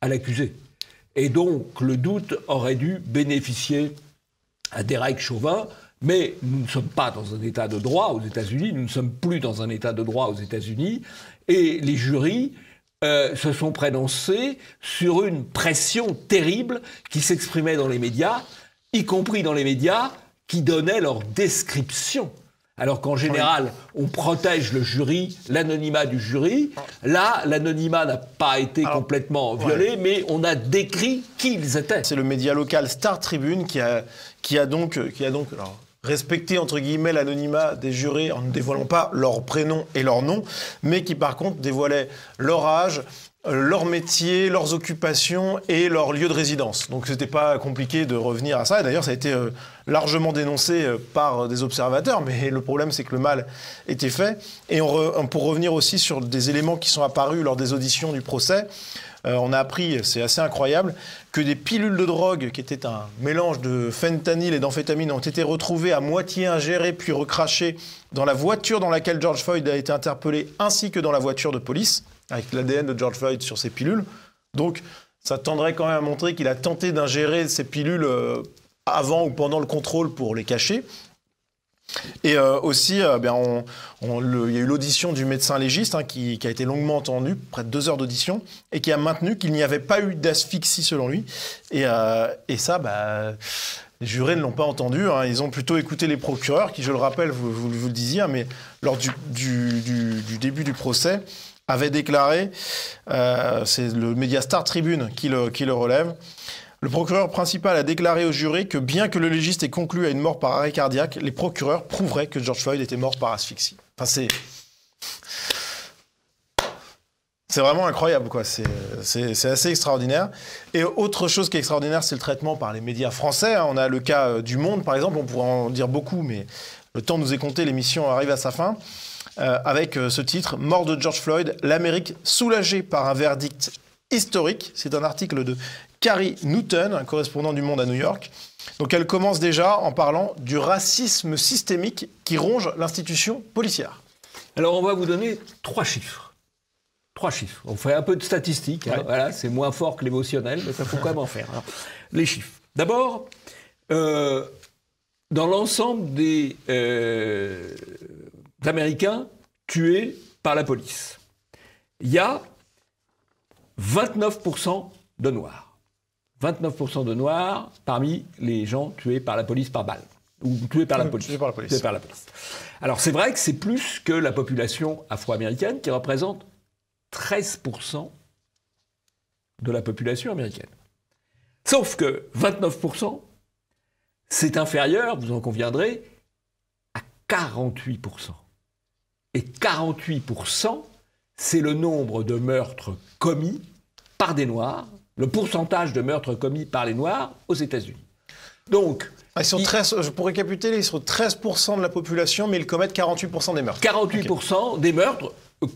[SPEAKER 2] à l'accusé. Et donc, le doute aurait dû bénéficier à Derek Chauvin. Mais nous ne sommes pas dans un état de droit aux États-Unis, nous ne sommes plus dans un état de droit aux États-Unis, et les jurys se sont prononcés sur une pression terrible qui s'exprimait dans les médias, y compris dans les médias qui donnaient leur description. Alors qu'en général, on protège le jury, l'anonymat du jury. Là, l'anonymat n'a pas été complètement violé, mais on a décrit qui ils étaient.
[SPEAKER 1] C'est le média local Star Tribune qui a donc alors, respecter entre guillemets l'anonymat des jurés en ne dévoilant pas leur prénom et leur nom, mais qui par contre dévoilaient leur âge, leur métier, leurs occupations et leur lieu de résidence. Donc c'était pas compliqué de revenir à ça. Et d'ailleurs, ça a été largement dénoncé par des observateurs, mais le problème, c'est que le mal était fait. Et pour revenir aussi sur des éléments qui sont apparus lors des auditions du procès, on a appris, c'est assez incroyable, que des pilules de drogue, qui étaient un mélange de fentanyl et d'amphétamine, ont été retrouvées à moitié ingérées puis recrachées dans la voiture dans laquelle George Floyd a été interpellé, ainsi que dans la voiture de police, avec l'ADN de George Floyd sur ces pilules. Donc, ça tendrait quand même à montrer qu'il a tenté d'ingérer ces pilules avant ou pendant le contrôle pour les cacher. Et aussi, il y a eu l'audition du médecin légiste qui a été longuement entendu, près de 2 heures d'audition, et qui a maintenu qu'il n'y avait pas eu d'asphyxie selon lui. Et ça, les jurés ne l'ont pas entendu. Ils ont plutôt écouté les procureurs, qui, je le rappelle, vous le disiez, mais lors du début du procès, avaient déclaré, c'est le média Star Tribune qui le relève, le procureur principal a déclaré aux jurés que bien que le légiste ait conclu à une mort par arrêt cardiaque, les procureurs prouveraient que George Floyd était mort par asphyxie. Enfin, c'est vraiment incroyable, quoi. C'est assez extraordinaire. Et autre chose qui est extraordinaire, c'est le traitement par les médias français. On a le cas du Monde, par exemple. On pourrait en dire beaucoup, mais le temps nous est compté. L'émission arrive à sa fin. Avec ce titre, « Mort de George Floyd, l'Amérique soulagée par un verdict historique ». C'est un article de Carrie Newton, un correspondant du Monde à New York. Donc elle commence déjà en parlant du racisme systémique qui ronge l'institution policière.
[SPEAKER 2] Alors on va vous donner 3 chiffres. 3 chiffres. On fait un peu de statistiques. Ouais. Voilà, c'est moins fort que l'émotionnel, mais ça faut quand même en faire. Alors, les chiffres. D'abord, dans l'ensemble des Américains tués par la police, il y a 29% de Noirs. 29% de Noirs parmi les gens tués par la police par balle. Ou tués par la police. Tués par la police. Alors c'est vrai que c'est plus que la population afro-américaine qui représente 13% de la population américaine. Sauf que 29%, c'est inférieur, vous en conviendrez, à 48%. Et 48%, c'est le nombre de meurtres commis par des Noirs, le pourcentage de meurtres commis par les Noirs aux États-Unis. Donc,
[SPEAKER 1] pour récapituler, ils sont 13% de la population, mais ils commettent 48% des meurtres.
[SPEAKER 2] 48% des meurtres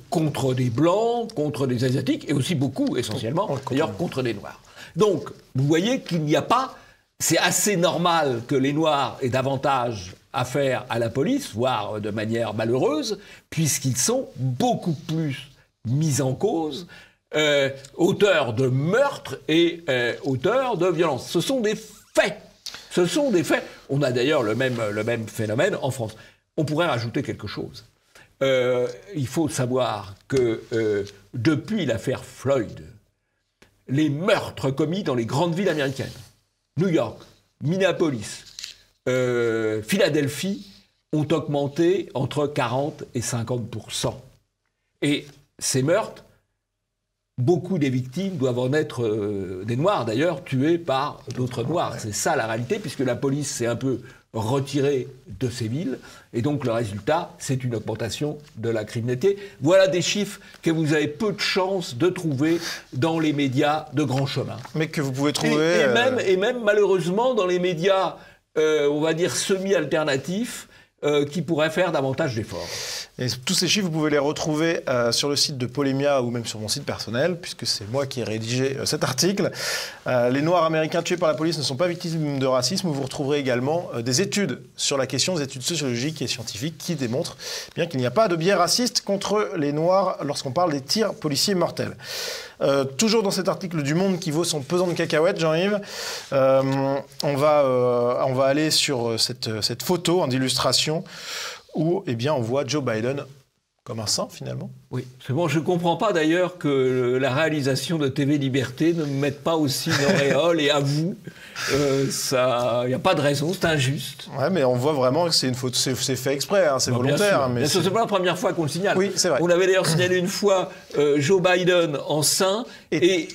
[SPEAKER 2] contre des Blancs, contre des Asiatiques, et aussi beaucoup, essentiellement, d'ailleurs, contre des Noirs. Donc, vous voyez qu'il n'y a pas... C'est assez normal que les Noirs aient davantage affaire à la police, voire de manière malheureuse, puisqu'ils sont beaucoup plus mis en cause, auteurs de meurtres et auteurs de violences. Ce sont des faits. Ce sont des faits. On a d'ailleurs le même phénomène en France. On pourrait rajouter quelque chose. Il faut savoir que depuis l'affaire Floyd, les meurtres commis dans les grandes villes américaines, New York, Minneapolis, Philadelphie, ont augmenté entre 40 et 50%. Et ces meurtres, beaucoup des victimes doivent en être des Noirs, d'ailleurs, tués par d'autres Noirs. C'est ça la réalité, puisque la police s'est un peu retirée de ces villes. Et donc, le résultat, c'est une augmentation de la criminalité. Voilà des chiffres que vous avez peu de chances de trouver dans les médias de grand chemin.
[SPEAKER 1] Mais que vous pouvez trouver...
[SPEAKER 2] Et même, malheureusement, dans les médias, on va dire, semi-alternatifs, qui pourraient faire davantage d'efforts.
[SPEAKER 1] Et tous ces chiffres, vous pouvez les retrouver sur le site de Polémia ou même sur mon site personnel, puisque c'est moi qui ai rédigé cet article. Les Noirs américains tués par la police ne sont pas victimes de racisme. Vous retrouverez également des études sur la question, des études sociologiques et scientifiques qui démontrent bien qu'il n'y a pas de biais raciste contre les Noirs lorsqu'on parle des tirs policiers mortels. Toujours dans cet article du Monde qui vaut son pesant de cacahuètes, Jean-Yves, on va aller sur cette photo d'illustration où on voit Joe Biden comme un saint, finalement.
[SPEAKER 2] Oui, c'est bon. Je ne comprends pas, d'ailleurs, que la réalisation de TV Liberté ne me mette pas aussi une auréole, et à vous, il n'y a pas de raison, c'est injuste.
[SPEAKER 1] Ouais, mais on voit vraiment que c'est une faute, c'est fait exprès, c'est volontaire. Mais
[SPEAKER 2] c'est pas la première fois qu'on le signale.
[SPEAKER 1] Oui, c'est vrai.
[SPEAKER 2] On avait d'ailleurs signalé une fois Joe Biden en saint et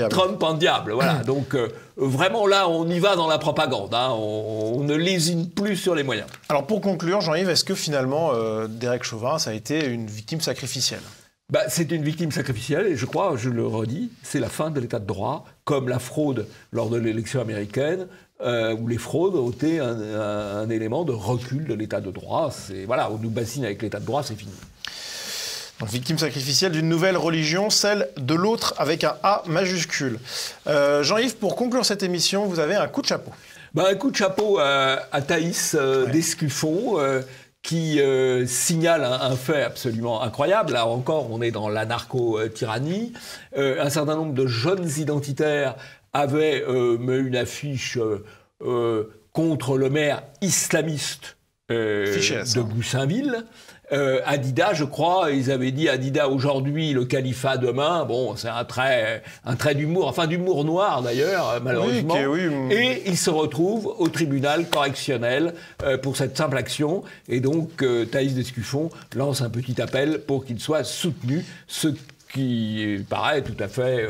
[SPEAKER 2] Trump en diable. Voilà, donc vraiment là, on y va dans la propagande. Hein, on ne lésine plus sur les moyens.
[SPEAKER 1] Alors pour conclure, Jean-Yves, est-ce que finalement, Derek Chauvin, ça a été une victime sacrificielle ?
[SPEAKER 2] C'est une victime sacrificielle et je crois, je le redis, c'est la fin de l'état de droit, comme la fraude lors de l'élection américaine, où les fraudes ont été un élément de recul de l'état de droit. Voilà, on nous bassine avec l'état de droit, c'est fini.
[SPEAKER 1] Donc, victime sacrificielle d'une nouvelle religion, celle de l'autre avec un A majuscule. Jean-Yves, pour conclure cette émission, vous avez un coup de chapeau.
[SPEAKER 2] Un coup de chapeau à Thaïs Descuffon, qui signale un fait absolument incroyable. Là encore, on est dans l'anarcho-tyrannie. Un certain nombre de jeunes identitaires avaient mis une affiche contre le maire islamiste de Goussainville. Adidas, je crois, ils avaient dit Adidas aujourd'hui, le califat demain. Bon, c'est un trait d'humour, enfin d'humour noir d'ailleurs, malheureusement.
[SPEAKER 1] Oui.
[SPEAKER 2] Et ils se retrouvent au tribunal correctionnel pour cette simple action. Et donc, Thaïs Descuffon lance un petit appel pour qu'il soit soutenu, ce qui paraît tout à fait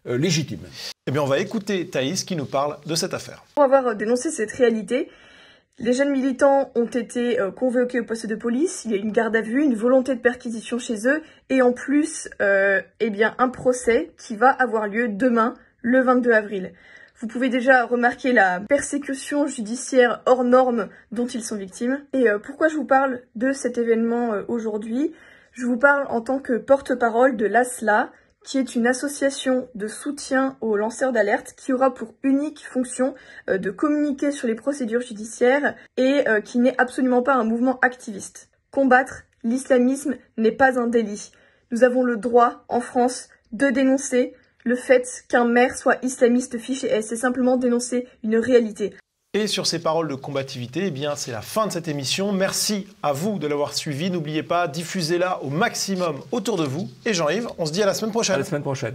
[SPEAKER 2] légitime.
[SPEAKER 1] Eh bien, on va écouter Thaïs qui nous parle de cette affaire.
[SPEAKER 7] Pour avoir dénoncé cette réalité, les jeunes militants ont été convoqués au poste de police, il y a eu une garde à vue, une volonté de perquisition chez eux, et en plus, un procès qui va avoir lieu demain, le 22 avril. Vous pouvez déjà remarquer la persécution judiciaire hors norme dont ils sont victimes. Et pourquoi je vous parle de cet événement aujourd'hui ? Je vous parle en tant que porte-parole de l'ASLA, qui est une association de soutien aux lanceurs d'alerte qui aura pour unique fonction de communiquer sur les procédures judiciaires et qui n'est absolument pas un mouvement activiste. Combattre l'islamisme n'est pas un délit. Nous avons le droit, en France, de dénoncer le fait qu'un maire soit islamiste fiché S. C'est simplement dénoncer une réalité.
[SPEAKER 1] Et sur ces paroles de combativité, c'est la fin de cette émission. Merci à vous de l'avoir suivi. N'oubliez pas, diffusez-la au maximum autour de vous. Et Jean-Yves, on se dit à la semaine prochaine.
[SPEAKER 2] À la semaine prochaine.